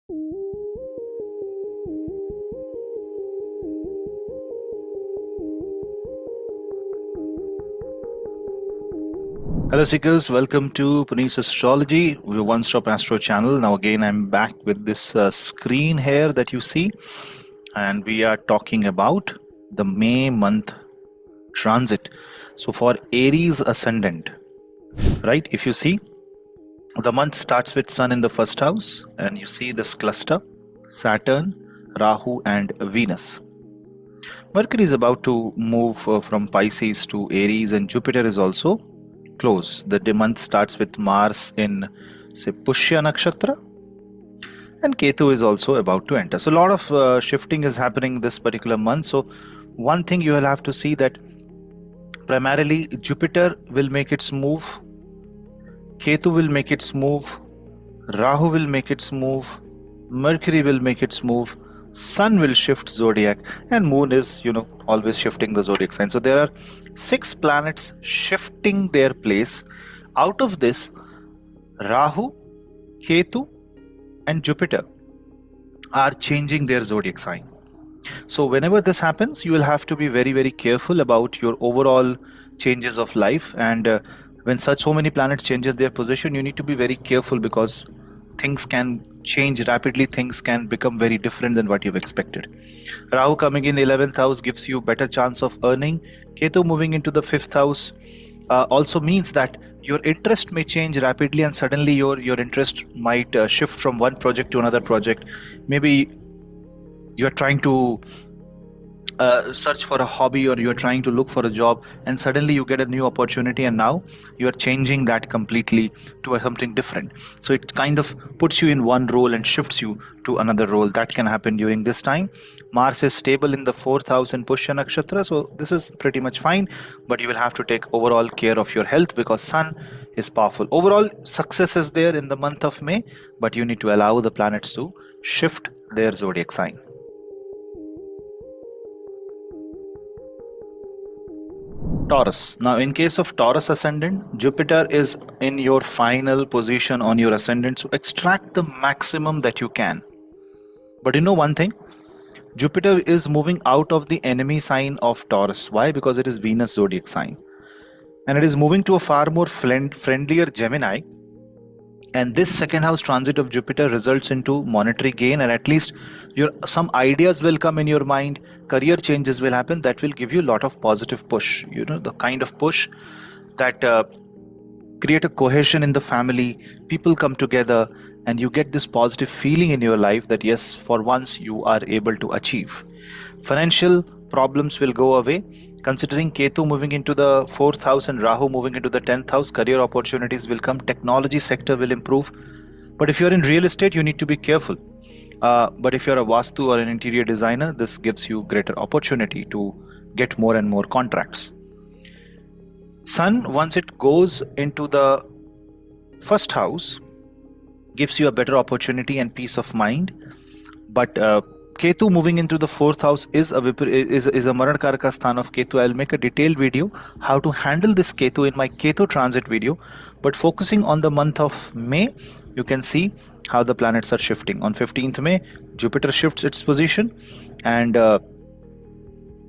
Hello seekers, welcome to Punneit's Astrology, your one-stop Astro channel. Now again, I'm back with this screen here that you see, and we are talking about the May month transit. So for Aries Ascendant, right, if you see, the month starts with Sun in the first house, and you see this cluster, Saturn, Rahu and Venus. Mercury is about to move from Pisces to Aries, and Jupiter is also close. The month starts with Mars in, say, Pushya Nakshatra, and Ketu is also about to enter. So a lot of shifting is happening this particular month. So one thing you will have to see that primarily Jupiter will make its move, Ketu will make its move, Rahu will make its move, Mercury will make its move, Sun will shift zodiac, and Moon is, always shifting the zodiac sign. So there are 6 planets shifting their place. Out of this, Rahu, Ketu and Jupiter are changing their zodiac sign. So whenever this happens, you will have to be very, very careful about your overall changes of life. And when so many planets changes their position, you need to be very careful, because things can change rapidly, things can become very different than what you've expected. Rahu coming in 11th house gives you better chance of earning. Ketu moving into the 5th house also means that your interest may change rapidly, and suddenly your interest might shift from one project to another project. Maybe you're trying to search for a hobby, or you're trying to look for a job, and suddenly you get a new opportunity, and now you're changing that completely to something different. So it kind of puts you in one role and shifts you to another role. That can happen during this time. Mars is stable in the 4th house in Pushya Nakshatra, so this is pretty much fine, but you will have to take overall care of your health, because Sun is powerful. Overall success is there in the month of May, but you need to allow the planets to shift their zodiac sign. Taurus. Now in case of Taurus Ascendant, Jupiter is in your final position on your Ascendant, so extract the maximum that you can. But you know one thing, Jupiter is moving out of the enemy sign of Taurus. Why? Because it is Venus zodiac sign, and it is moving to a far more friendlier Gemini. And this second house transit of Jupiter results into monetary gain, and at least some ideas will come in your mind, career changes will happen that will give you a lot of positive push, the kind of push that create a cohesion in the family. People come together and you get this positive feeling in your life that yes, for once you are able to achieve. Financial problems will go away. Considering Ketu moving into the 4th house and Rahu moving into the 10th house, career opportunities will come, technology sector will improve. But if you're in real estate, you need to be careful. But if you're a Vastu or an interior designer, this gives you greater opportunity to get more and more contracts. Sun, once it goes into the 1st house, gives you a better opportunity and peace of mind. But Ketu moving into the 4th house is a Marankaraka Sthan of Ketu. I'll make a detailed video how to handle this Ketu in my Ketu transit video. But focusing on the month of May, you can see how the planets are shifting. On 15th May, Jupiter shifts its position, and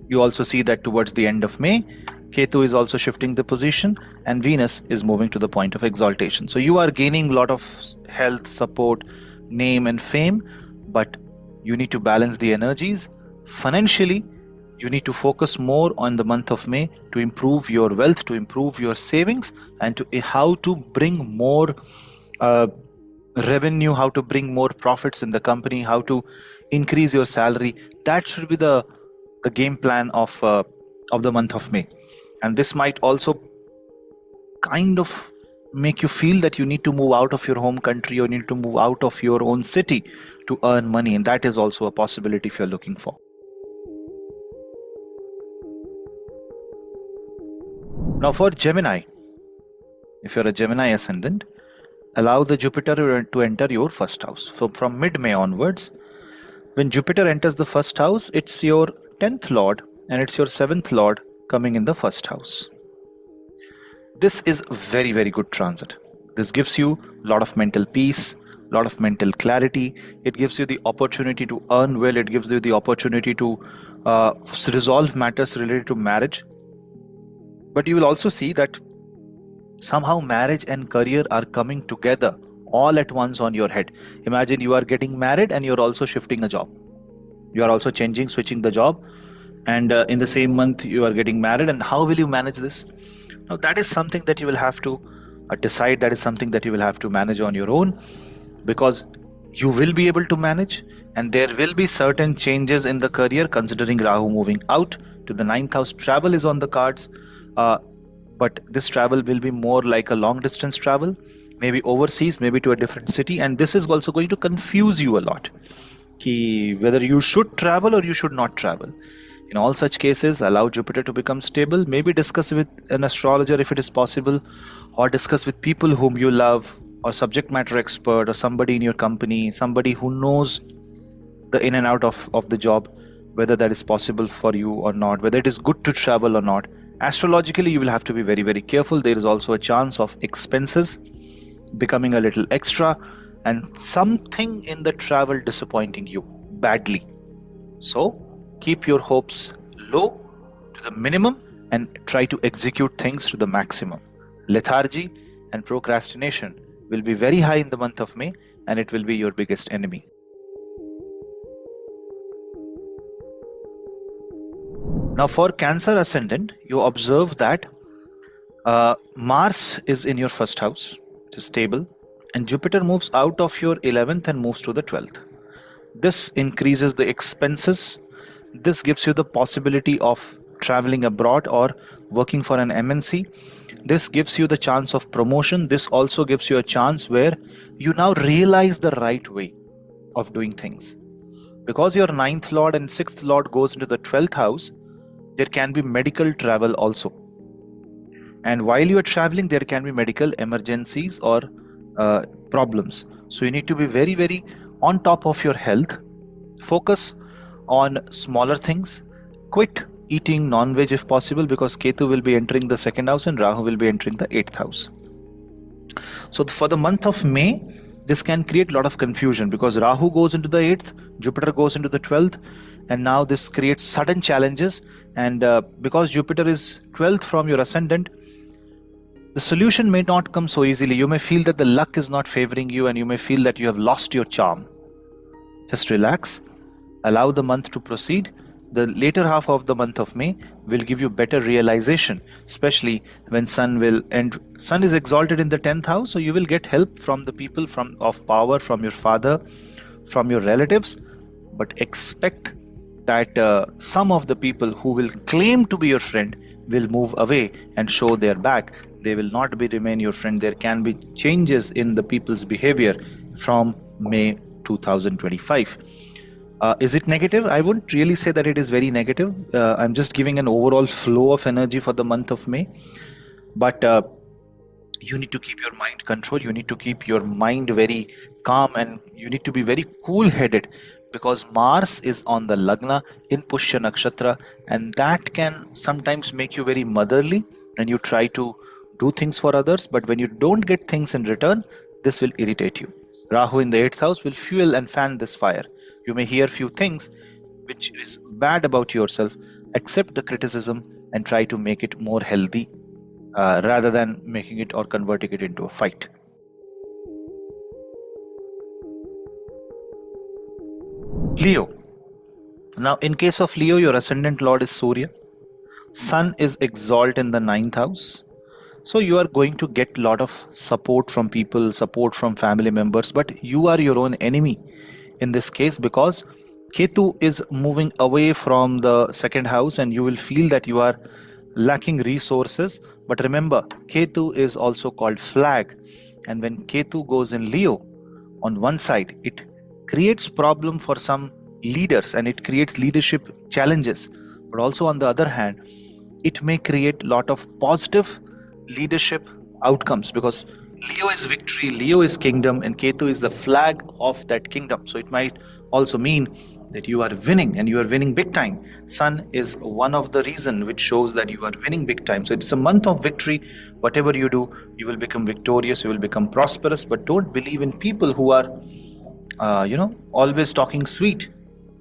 you also see that towards the end of May, Ketu is also shifting the position, and Venus is moving to the point of exaltation. So you are gaining a lot of health, support, name and fame, but you need to balance the energies. Financially, you need to focus more on the month of May to improve your wealth, to improve your savings, and to how to bring more revenue, how to bring more profits in the company, how to increase your salary. That should be the game plan of the month of May. And this might also kind of make you feel that you need to move out of your home country, or need to move out of your own city to earn money, and that is also a possibility if you're looking for. Now for Gemini, if you're a Gemini ascendant, allow the Jupiter to enter your 1st house. So from mid-May onwards, when Jupiter enters the 1st house, it's your 10th lord and it's your 7th lord coming in the 1st house. This is a very, very good transit. This gives you a lot of mental peace, a lot of mental clarity. It gives you the opportunity to earn well. It gives you the opportunity to resolve matters related to marriage. But you will also see that somehow marriage and career are coming together all at once on your head. Imagine you are getting married and you're also shifting a job. You are also switching the job, and in the same month you are getting married. And how will you manage this? Now that is something that you will have to decide. That is something that you will have to manage on your own, because you will be able to manage, and there will be certain changes in the career considering Rahu moving out to the 9th house. Travel is on the cards, but this travel will be more like a long distance travel, maybe overseas, maybe to a different city, and this is also going to confuse you a lot, whether you should travel or you should not travel. In all such cases, allow Jupiter to become stable. Maybe discuss with an astrologer if it is possible, or discuss with people whom you love, or subject matter expert, or somebody in your company, somebody who knows the in and out of the job, whether that is possible for you or not, whether it is good to travel or not. Astrologically, you will have to be very, very careful. There is also a chance of expenses becoming a little extra, and something in the travel disappointing you badly. So keep your hopes low to the minimum and try to execute things to the maximum. Lethargy and procrastination will be very high in the month of May, and it will be your biggest enemy. Now for Cancer ascendant, you observe that Mars is in your first house, it is stable, and Jupiter moves out of your 11th and moves to the 12th. This increases the expenses. This gives you the possibility of traveling abroad or working for an MNC. This gives you the chance of promotion. This also gives you a chance where you now realize the right way of doing things. Because your 9th lord and 6th lord goes into the 12th house, there can be medical travel also. And while you are traveling, there can be medical emergencies or problems. So you need to be very, very on top of your health. Focus on smaller things. Quit eating non-veg if possible, because Ketu will be entering the 2nd house and Rahu will be entering the 8th house. So for the month of May, this can create a lot of confusion, because Rahu goes into the 8th, Jupiter goes into the 12th, and now this creates sudden challenges. And because Jupiter is 12th from your ascendant, the solution may not come so easily. You may feel that the luck is not favoring you, and you may feel that you have lost your charm. Just relax. Allow the month to proceed. The later half of the month of May will give you better realization, especially when Sun is exalted in the 10th house, so you will get help from the people of power, from your father, from your relatives. But expect that some of the people who will claim to be your friend will move away and show their back. They will not remain your friend. There can be changes in the people's behavior from May 2025. Is it negative? I wouldn't really say that it is very negative. I'm just giving an overall flow of energy for the month of May. But you need to keep your mind controlled. You need to keep your mind very calm, and you need to be very cool-headed, because Mars is on the Lagna in Pushya Nakshatra, and that can sometimes make you very motherly, and you try to do things for others, but when you don't get things in return, this will irritate you. Rahu in the 8th house will fuel and fan this fire. You may hear few things which is bad about yourself. Accept the criticism and try to make it more healthy rather than making it or converting it into a fight. Leo. Now in case of Leo, your ascendant lord is Surya. Sun is exalt in the 9th house. So you are going to get a lot of support from people, support from family members, but you are your own enemy in this case, because Ketu is moving away from the 2nd house, and you will feel that you are lacking resources. But remember, Ketu is also called flag, and when Ketu goes in Leo, on one side it creates problem for some leaders and it creates leadership challenges, but also on the other hand it may create a lot of positive leadership outcomes, because Leo is victory, Leo is kingdom, and Ketu is the flag of that kingdom. So it might also mean that you are winning, and you are winning big time. Sun is one of the reason which shows that you are winning big time. So it's a month of victory. Whatever you do, you will become victorious, you will become prosperous. But don't believe in people who are always talking sweet,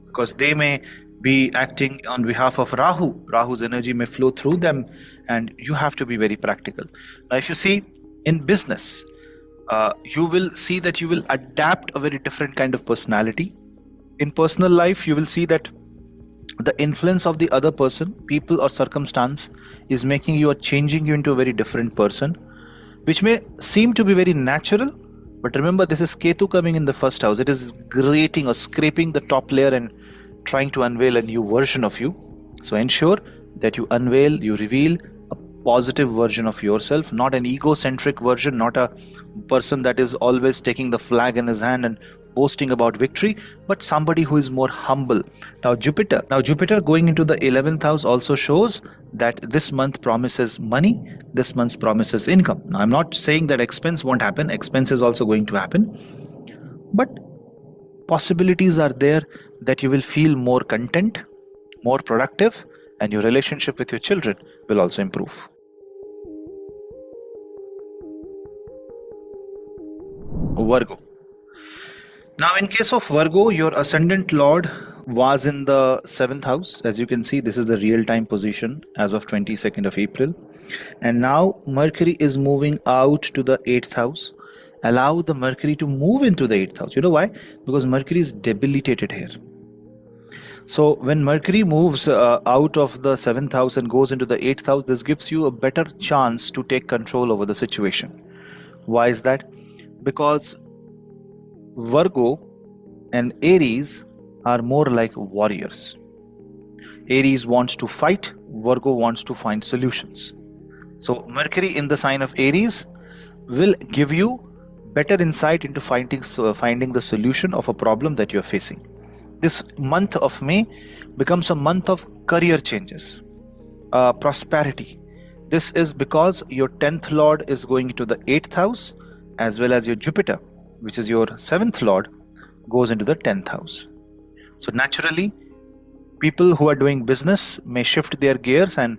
because they may be acting on behalf of Rahu. Rahu's energy may flow through them, and you have to be very practical. Now, if you see in business, you will see that you will adapt a very different kind of personality. In personal life, you will see that the influence of the other person, people or circumstance is making you or changing you into a very different person, which may seem to be very natural. But remember, this is Ketu coming in the first house. It is grating or scraping the top layer and trying to unveil a new version of you. So ensure that you unveil, you reveal a positive version of yourself, not an egocentric version, not a person that is always taking the flag in his hand and boasting about victory, but somebody who is more humble. Now Jupiter going into the 11th house also shows that this month promises money, this month promises income. Now I'm not saying that expense won't happen, expense is also going to happen, but possibilities are there that you will feel more content, more productive, and your relationship with your children will also improve. Virgo. Now in case of Virgo, your ascendant lord was in the 7th house. As you can see, this is the real-time position as of 22nd of April. And now Mercury is moving out to the 8th house. Allow the Mercury to move into the 8th house. You know why? Because Mercury is debilitated here. So when Mercury moves out of the 7th house and goes into the 8th house, this gives you a better chance to take control over the situation. Why is that? Because Virgo and Aries are more like warriors. Aries wants to fight, Virgo wants to find solutions. So Mercury in the sign of Aries will give you better insight into finding the solution of a problem that you are facing. This month of May becomes a month of career changes, prosperity. This is because your 10th lord is going into the 8th house, as well as your Jupiter, which is your 7th lord, goes into the 10th house. So naturally, people who are doing business may shift their gears and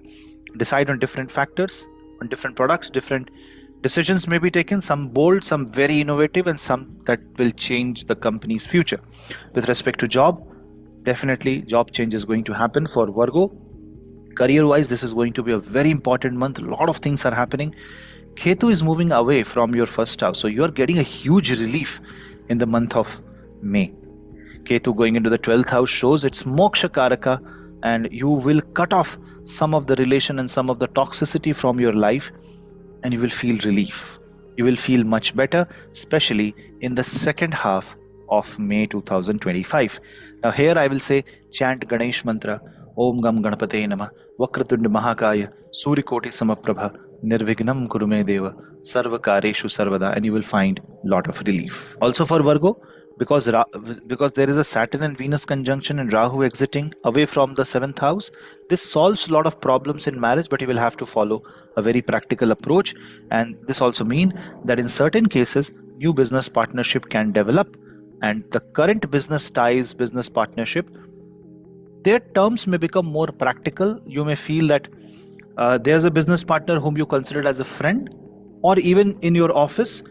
decide on different factors, on different products. Different decisions may be taken, some bold, some very innovative, and some that will change the company's future. With respect to job, definitely job change is going to happen for Virgo. Career wise, this is going to be a very important month. A lot of things are happening. Ketu is moving away from your first house, so you are getting a huge relief in the month of May. Ketu going into the 12th house shows it's moksha karaka, and you will cut off some of the relation and some of the toxicity from your life, and you will feel relief. You will feel much better, especially in the second half of May 2025. Now here I will say, chant Ganesh mantra, Om Gam Ganapate Nama, Vakratunda Mahakaya, Surikoti Samaprabha, Nirvignam Kurume Deva, Sarva Kareshu Sarvada, and you will find a lot of relief. Also for Virgo, because there is a Saturn and Venus conjunction and Rahu exiting away from the 7th house, this solves a lot of problems in marriage, but you will have to follow a very practical approach. And this also means that in certain cases, new business partnership can develop, and the current business ties, business partnership, their terms may become more practical. You may feel that there's a business partner whom you considered as a friend, or even in your office,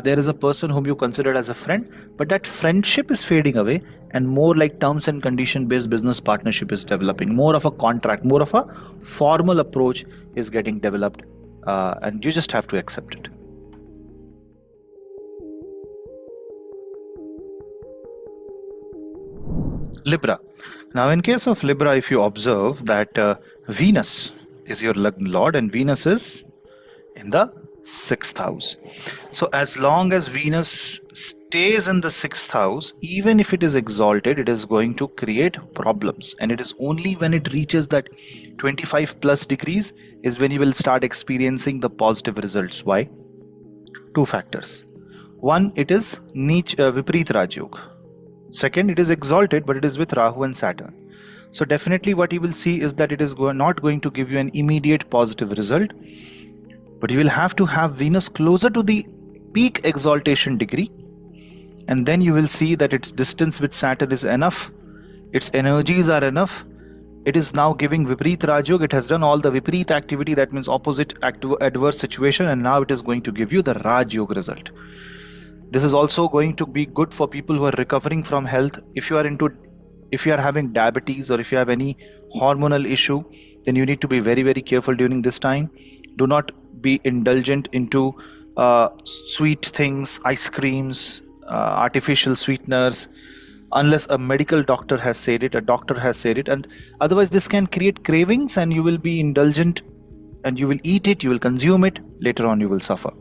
there is a person whom you considered as a friend, but that friendship is fading away, and more like terms and condition based business partnership is developing. More of a contract, more of a formal approach is getting developed, and you just have to accept it. Libra. Now in case of Libra, if you observe that Venus is your Lagna Lord, and Venus is in the 6th house. So as long as Venus stays in the 6th house, even if it is exalted, it is going to create problems. And it is only when it reaches that 25 plus degrees is when you will start experiencing the positive results. Why? Two factors. One, it is Viprit Rajyog. Second, it is exalted, but it is with Rahu and Saturn. So definitely what you will see is that it is not going to give you an immediate positive result, but you will have to have Venus closer to the peak exaltation degree, and then you will see that its distance with Saturn is enough its energies are enough. It is now giving Vipreet Rajyog. It has done all the Vipreet activity, that means opposite adverse situation, and now it is going to give you the Rajyog result. This is also going to be good for people who are recovering from health. If you are having diabetes, or if you have any hormonal issue, then you need to be very, very careful during this time. Do not be indulgent into sweet things, ice creams, artificial sweeteners, unless a medical doctor has said it, and otherwise this can create cravings, and you will be indulgent, and you will eat it, you will consume it, later on you will suffer.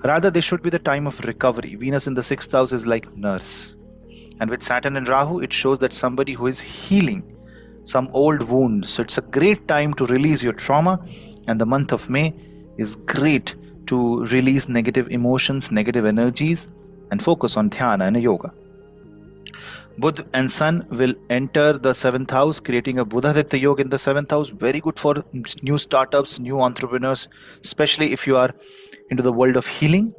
Rather, this should be the time of recovery. Venus in the 6th house is like nurse, and with Saturn and Rahu, it shows that somebody who is healing some old wounds. So it's a great time to release your trauma, and the month of May is great to release negative emotions, negative energies, and focus on dhyana and yoga. Budh and Sun will enter the 7th house, creating a Buddha-Aditya Yoga in the 7th house. Very good for new startups, new entrepreneurs, especially if you are into the world of healing.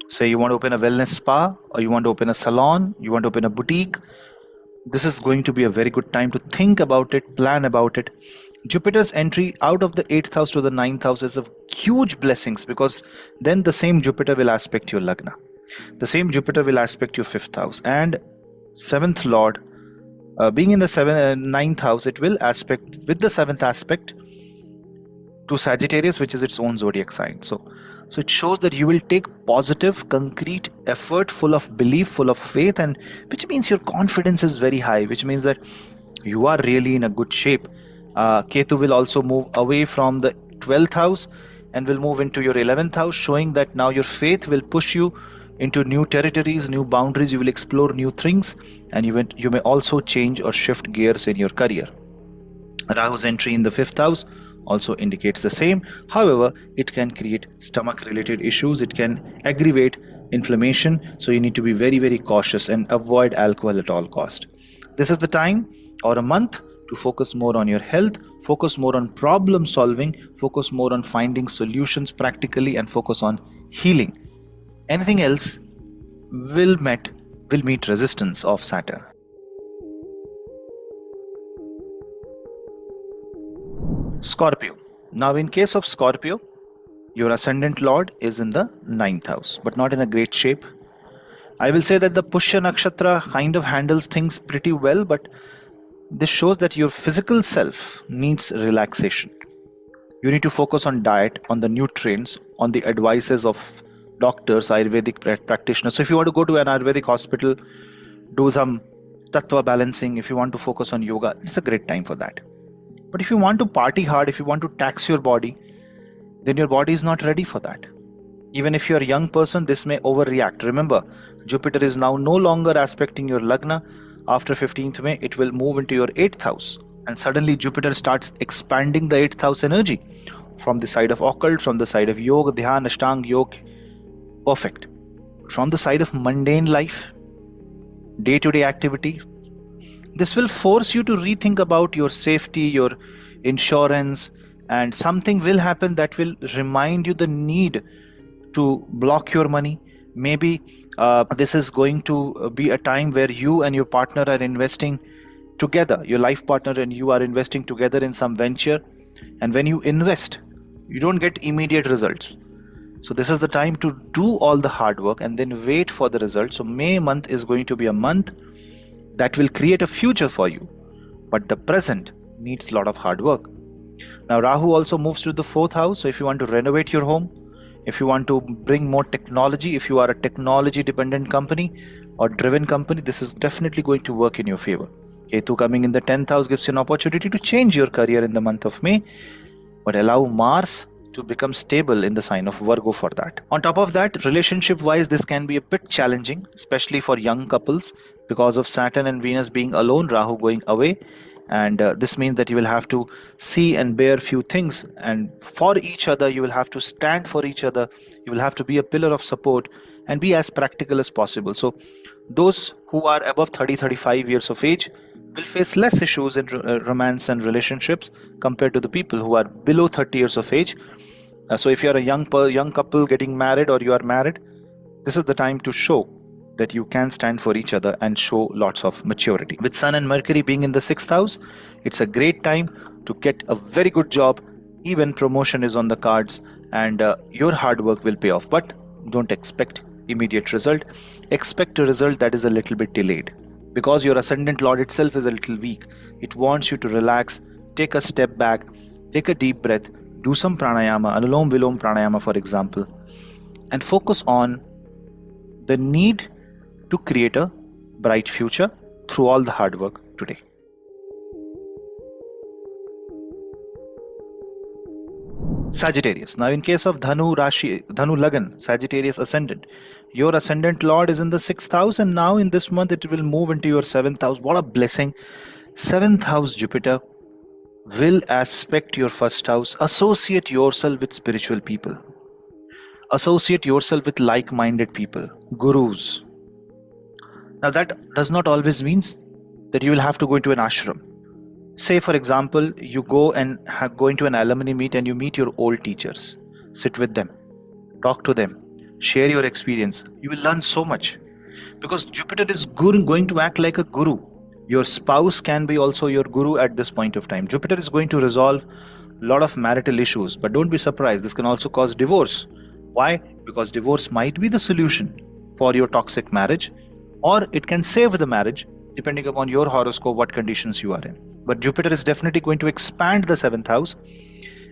Say you want to open a wellness spa, or you want to open a salon, you want to open a boutique. This is going to be a very good time to think about it, plan about it. Jupiter's entry out of the 8th house to the 9th house is of huge blessings, because then the same Jupiter will aspect your Lagna. The same Jupiter will aspect your 5th house, and 7th Lord being in the 9th house, it will aspect with the 7th aspect to Sagittarius, which is its own zodiac sign. So it shows that you will take positive, concrete effort, full of belief, full of faith, and which means your confidence is very high, which means that you are really in a good shape. Ketu will also move away from the 12th house and will move into your 11th house, showing that now your faith will push you into new territories, new boundaries. You will explore new things, and you may also change or shift gears in your career. Rahu's entry in the 5th house also indicates the same. However, it can create stomach related issues, it can aggravate inflammation, so you need to be very, very cautious and avoid alcohol at all cost. This is the time or a month to focus more on your health, focus more on problem solving, focus more on finding solutions practically, and focus on healing. Anything else will meet resistance of Saturn. Scorpio. Now in case of Scorpio, your ascendant lord is in the 9th house, but not in a great shape. I will say that the Pushya Nakshatra kind of handles things pretty well, but this shows that your physical self needs relaxation. You need to focus on diet, on the nutrients, on the advices of doctors, Ayurvedic practitioners. So if you want to go to an Ayurvedic hospital, do some tattva balancing, if you want to focus on yoga, it's a great time for that. But if you want to party hard, if you want to tax your body, then your body is not ready for that. Even if you're a young person, this may overreact. Remember, Jupiter is now no longer aspecting your Lagna. After 15th May, it will move into your 8th house. And suddenly Jupiter starts expanding the 8th house energy from the side of occult, from the side of yoga, dhyan, ashtanga, yoga. Perfect. From the side of mundane life, day-to-day activity, this will force you to rethink about your safety, your insurance, and something will happen that will remind you the need to block your money. Maybe this is going to be a time where you and your partner are investing together, your life partner and you are investing together in some venture, and when you invest, you don't get immediate results. So this is the time to do all the hard work and then wait for the results. So May month is going to be a month that will create a future for you, but the present needs a lot of hard work. Now Rahu also moves to the 4th house. So if you want to renovate your home, if you want to bring more technology, if you are a technology dependent company or driven company, this is definitely going to work in your favor. Ketu coming in the 10th house gives you an opportunity to change your career in the month of May, but allow Mars to become stable in the sign of Virgo for that. On top of that, relationship wise, this can be a bit challenging, especially for young couples, because of Saturn and Venus being alone, Rahu going away. And this means that you will have to see and bear few things, and for each other you will have to stand for each other. You will have to be a pillar of support and be as practical as possible. So those who are above 30-35 years of age will face less issues in romance and relationships compared to the people who are below 30 years of age. So if you are a young couple getting married, or you are married, this is the time to show that you can stand for each other and show lots of maturity. With Sun and Mercury being in the 6th house, it's a great time to get a very good job. Even promotion is on the cards, and your hard work will pay off. But don't expect immediate result. Expect a result that is a little bit delayed, because your ascendant lord itself is a little weak. It wants you to relax, take a step back, take a deep breath, do some pranayama, anulom vilom pranayama for example, and focus on the need to create a bright future through all the hard work today. Sagittarius. Now in case of Dhanu Rashi, Dhanu Lagan, Sagittarius ascendant, your ascendant lord is in the 6th house, and now in this month it will move into your 7th house. What a blessing. 7th house Jupiter will aspect your 1st house. Associate yourself with spiritual people. Associate yourself with like-minded people, gurus. Now that does not always mean that you will have to go into an ashram. Say for example, you go and go into an alumni meet and you meet your old teachers. Sit with them, talk to them, share your experience. You will learn so much, because Jupiter is going to act like a guru. Your spouse can be also your guru at this point of time. Jupiter is going to resolve a lot of marital issues, but don't be surprised, this can also cause divorce. Why? Because divorce might be the solution for your toxic marriage, or it can save the marriage depending upon your horoscope, what conditions you are in. But Jupiter is definitely going to expand the 7th house,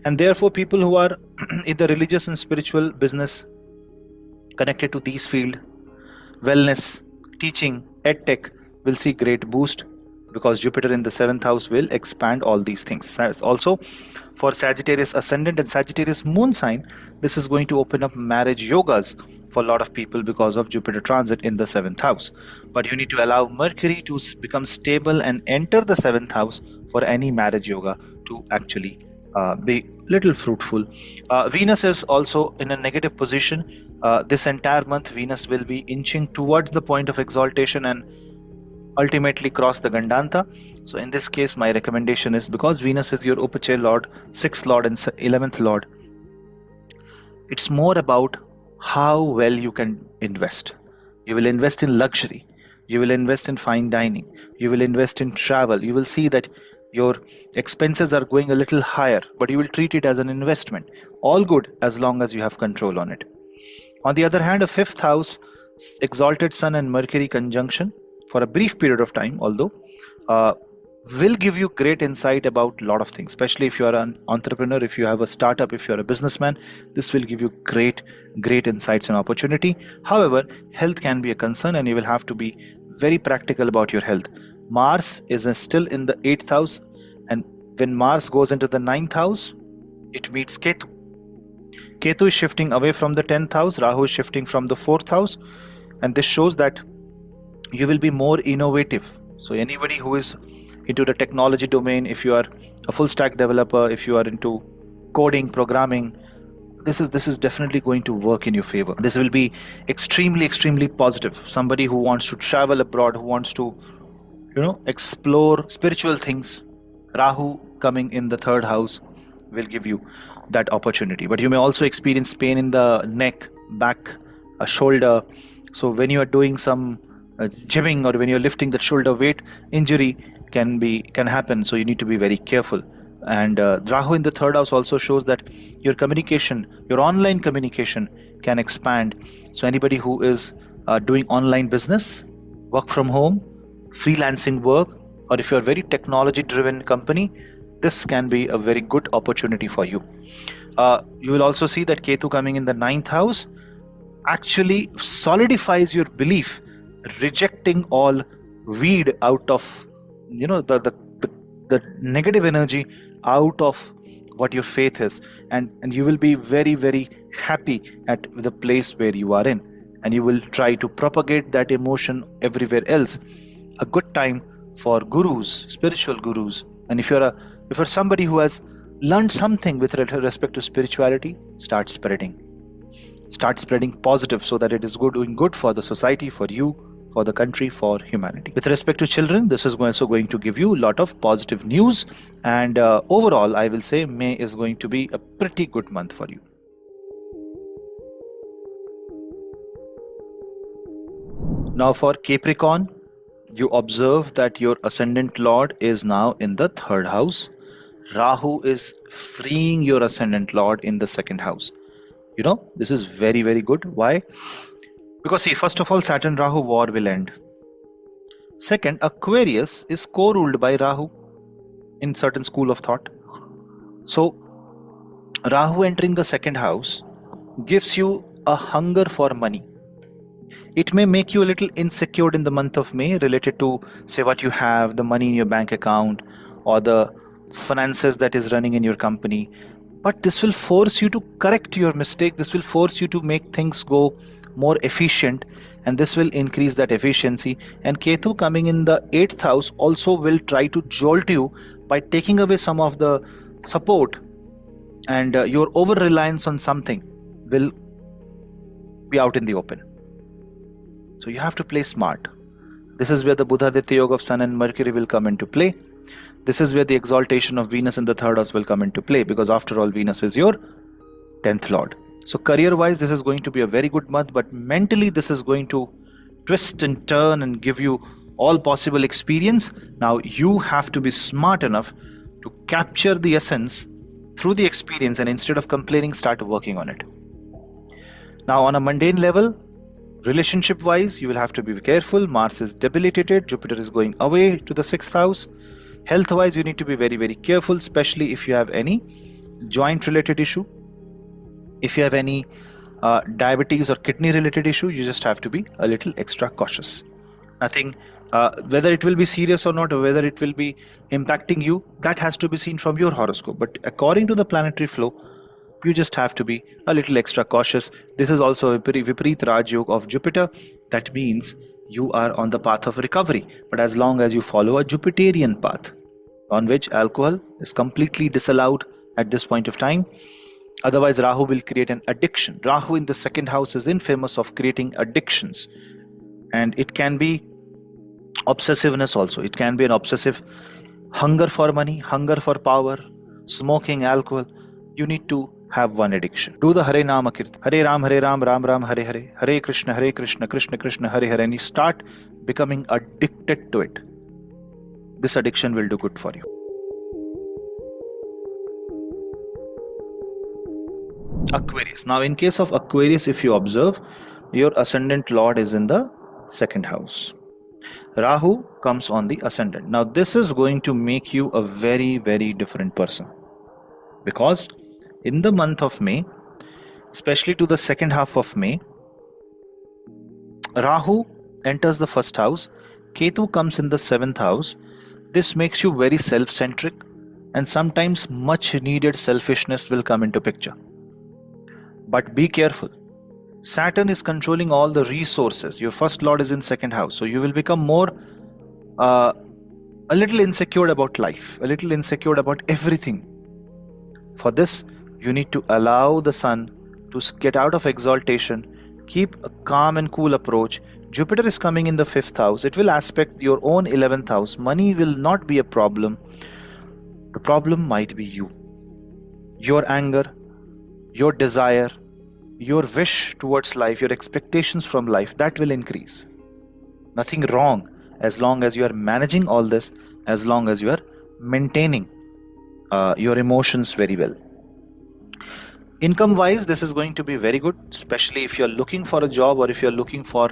and therefore people who are in the religious and spiritual business connected to these fields, wellness, teaching, edtech, will see great boost, because Jupiter in the 7th house will expand all these things. Also for Sagittarius ascendant and Sagittarius moon sign, this is going to open up marriage yogas for a lot of people because of Jupiter transit in the 7th house. But you need to allow Mercury to become stable and enter the 7th house for any marriage yoga to actually be little fruitful. Venus is also in a negative position. This entire month Venus will be inching towards the point of exaltation and ultimately cross the Gandanta. So in this case my recommendation is, because Venus is your Upache Lord, 6th Lord and 11th Lord, it's more about how well you can invest. You will invest in luxury, you will invest in fine dining, you will invest in travel. You will see that your expenses are going a little higher, but you will treat it as an investment. All good as long as you have control on it. On the other hand, a 5th house exalted Sun and Mercury conjunction for a brief period of time, although, will give you great insight about a lot of things, especially if you are an entrepreneur, if you have a startup, if you are a businessman. This will give you great insights and opportunity. However, health can be a concern, and you will have to be very practical about your health. Mars is still in the 8th house, and when Mars goes into the 9th house, it meets Ketu. Ketu is shifting away from the 10th house, Rahu is shifting from the 4th house, and this shows that you will be more innovative. So anybody who is into the technology domain, if you are a full stack developer, if you are into coding, programming, this is definitely going to work in your favor. This will be extremely positive. Somebody who wants to travel abroad, who wants to explore spiritual things, Rahu coming in the 3rd house will give you that opportunity. But you may also experience pain in the neck, back, shoulder. So when you are doing some gymming, or when you're lifting that shoulder weight, injury can happen, so you need to be very careful. And Rahu in the 3rd house also shows that your communication, your online communication can expand. So anybody who is doing online business, work from home, freelancing work, or if you're a very technology driven company, this can be a very good opportunity for you. You will also see that Ketu coming in the 9th house actually solidifies your belief, rejecting all weed out of the negative energy out of what your faith is, and you will be very happy at the place where you are in, and you will try to propagate that emotion everywhere else. A good time for gurus, spiritual gurus. And if you're somebody who has learned something with respect to spirituality, start spreading positive, so that it is doing good for the society, for you, for the country, for humanity. With respect to children, this is also going to give you a lot of positive news, and overall I will say May is going to be a pretty good month for you. Now for Capricorn, you observe that your ascendant lord is now in the third house. Rahu is freeing your ascendant lord in the second house. You know, this is very, very good. Why? Because see, first of all, Saturn Rahu war will end. Second, Aquarius is co-ruled by Rahu in certain school of thought. So Rahu entering the second house gives you a hunger for money. It may make you a little insecure in the month of May related to, say, what you have, the money in your bank account, or the finances that is running in your company. But this will force you to correct your mistake. This will force you to make things go more efficient, and this will increase that efficiency. And Ketu coming in the 8th house also will try to jolt you by taking away some of the support, and your over reliance on something will be out in the open. So you have to play smart. This is where the Buddha Aditya Yoga of Sun and Mercury will come into play. This is where the exaltation of Venus in the third house will come into play, because after all, Venus is your 10th lord. So career wise, this is going to be a very good month, but mentally this is going to twist and turn and give you all possible experience. Now you have to be smart enough to capture the essence through the experience, and instead of complaining, start working on it. Now on a mundane level, relationship wise, you will have to be careful. Mars is debilitated, Jupiter is going away to the 6th house. Health wise, you need to be very, very careful, especially if you have any joint related issue. If you have any diabetes or kidney related issue, you just have to be a little extra cautious. Nothing, whether it will be serious or not, or whether it will be impacting you, that has to be seen from your horoscope. But according to the planetary flow, you just have to be a little extra cautious. This is also a Viparit Raj Yoga of Jupiter. That means you are on the path of recovery. But as long as you follow a Jupiterian path, on which alcohol is completely disallowed at this point of time. Otherwise, Rahu will create an addiction. Rahu in the second house is infamous of creating addictions. And it can be obsessiveness also. It can be an obsessive hunger for money, hunger for power, smoking, alcohol. You need to have one addiction. Do the Hare Nama Kirtan. Hare Ram, Ram Ram, Hare Hare. Hare Krishna, Krishna Krishna, Hare Hare. And you start becoming addicted to it. This addiction will do good for you. Aquarius. Now in case of Aquarius, if you observe, your ascendant lord is in the second house. Rahu comes on the ascendant. Now this is going to make you a very, very different person. Because in the month of May, especially to the second half of May, Rahu enters the first house, Ketu comes in the 7th house. This makes you very self-centric, and sometimes much needed selfishness will come into picture. But be careful. Saturn is controlling all the resources. Your first lord is in second house. So you will become more a little insecure about life, a little insecure about everything. For this, you need to allow the sun to get out of exaltation, keep a calm and cool approach. Jupiter is coming in the 5th house. It will aspect your own 11th house. Money will not be a problem. The problem might be you. Your anger, your desire, your wish towards life, your expectations from life, that will increase. Nothing wrong as long as you are managing all this, as long as you are maintaining your emotions very well. Income wise, this is going to be very good, especially if you're looking for a job or if you're looking for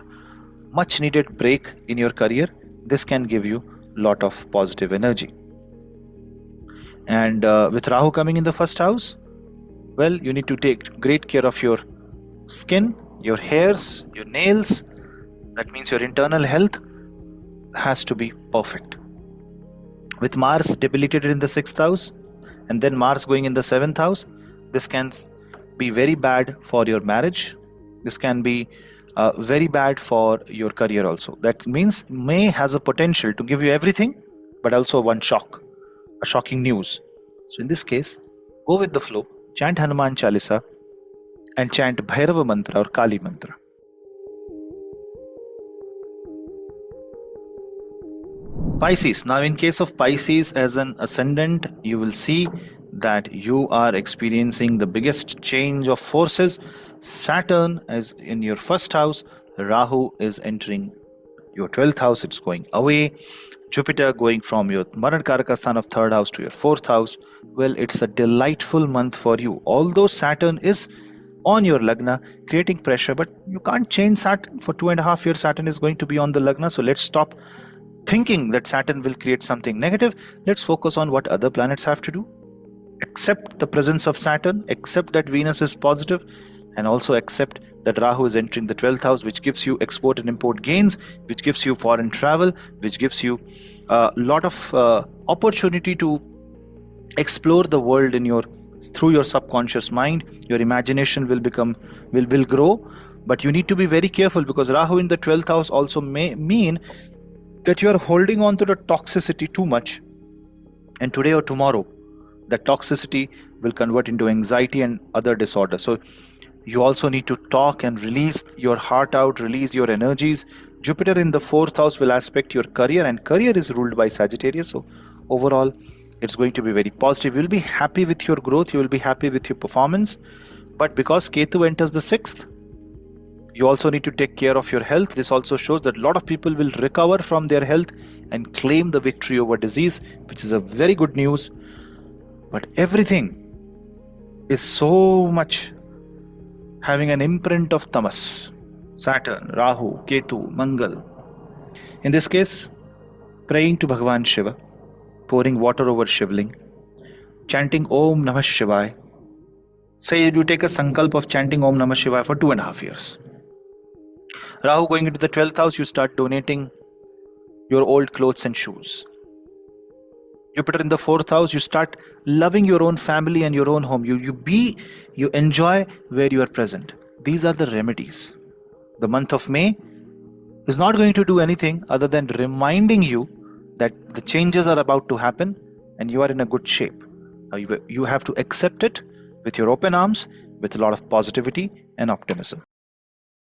much needed break in your career. This can give you a lot of positive energy. And with Rahu coming in the first house, well, you need to take great care of your skin, your hairs, your nails. That means your internal health has to be perfect. With Mars debilitated in the 6th house and then Mars going in the 7th house, this can be very bad for your marriage. This can be very bad for your career also. That means May has a potential to give you everything, but also one shock, a shocking news. So in this case, go with the flow, chant Hanuman Chalisa and chant Bhairava Mantra or Kali Mantra. Pisces. Now in case of Pisces as an ascendant, you will see that you are experiencing the biggest change of forces. Saturn is in your first house, Rahu is entering your 12th house, it's going away. Jupiter going from your Marankaraka Sthan of 3rd house to your 4th house. Well, it's a delightful month for you. Although Saturn is on your Lagna, creating pressure, but you can't change Saturn. For 2.5 years, Saturn is going to be on the Lagna. So let's stop thinking that Saturn will create something negative. Let's focus on what other planets have to do. Accept the presence of Saturn, accept that Venus is positive, and also accept that Rahu is entering the 12th house, which gives you export and import gains, which gives you foreign travel, which gives you a lot of opportunity to explore the world through your subconscious mind. Your imagination will grow, but you need to be very careful, because Rahu in the 12th house also may mean that you are holding on to the toxicity too much, and today or tomorrow that toxicity will convert into anxiety and other disorders. So you also need to talk and release your heart out, release your energies. Jupiter in the 4th house will aspect your career, and career is ruled by Sagittarius. So overall, it's going to be very positive. You'll be happy with your growth, you will be happy with your performance. But because Ketu enters the 6th, you also need to take care of your health. This also shows that a lot of people will recover from their health and claim the victory over disease, which is a very good news. But everything is so much having an imprint of tamas. Saturn, Rahu, Ketu, Mangal. In this case, praying to Bhagavan Shiva, pouring water over Shivling, chanting Om Namah Shivaya. Say you take a sankalp of chanting Om Namah Shivaya for 2.5 years. Rahu going into the 12th house, you start donating your old clothes and shoes. Jupiter in the 4th house, you start loving your own family and your own home. You enjoy where you are present. These are the remedies. The month of May is not going to do anything other than reminding you that the changes are about to happen and you are in a good shape. Now you have to accept it with your open arms, with a lot of positivity and optimism.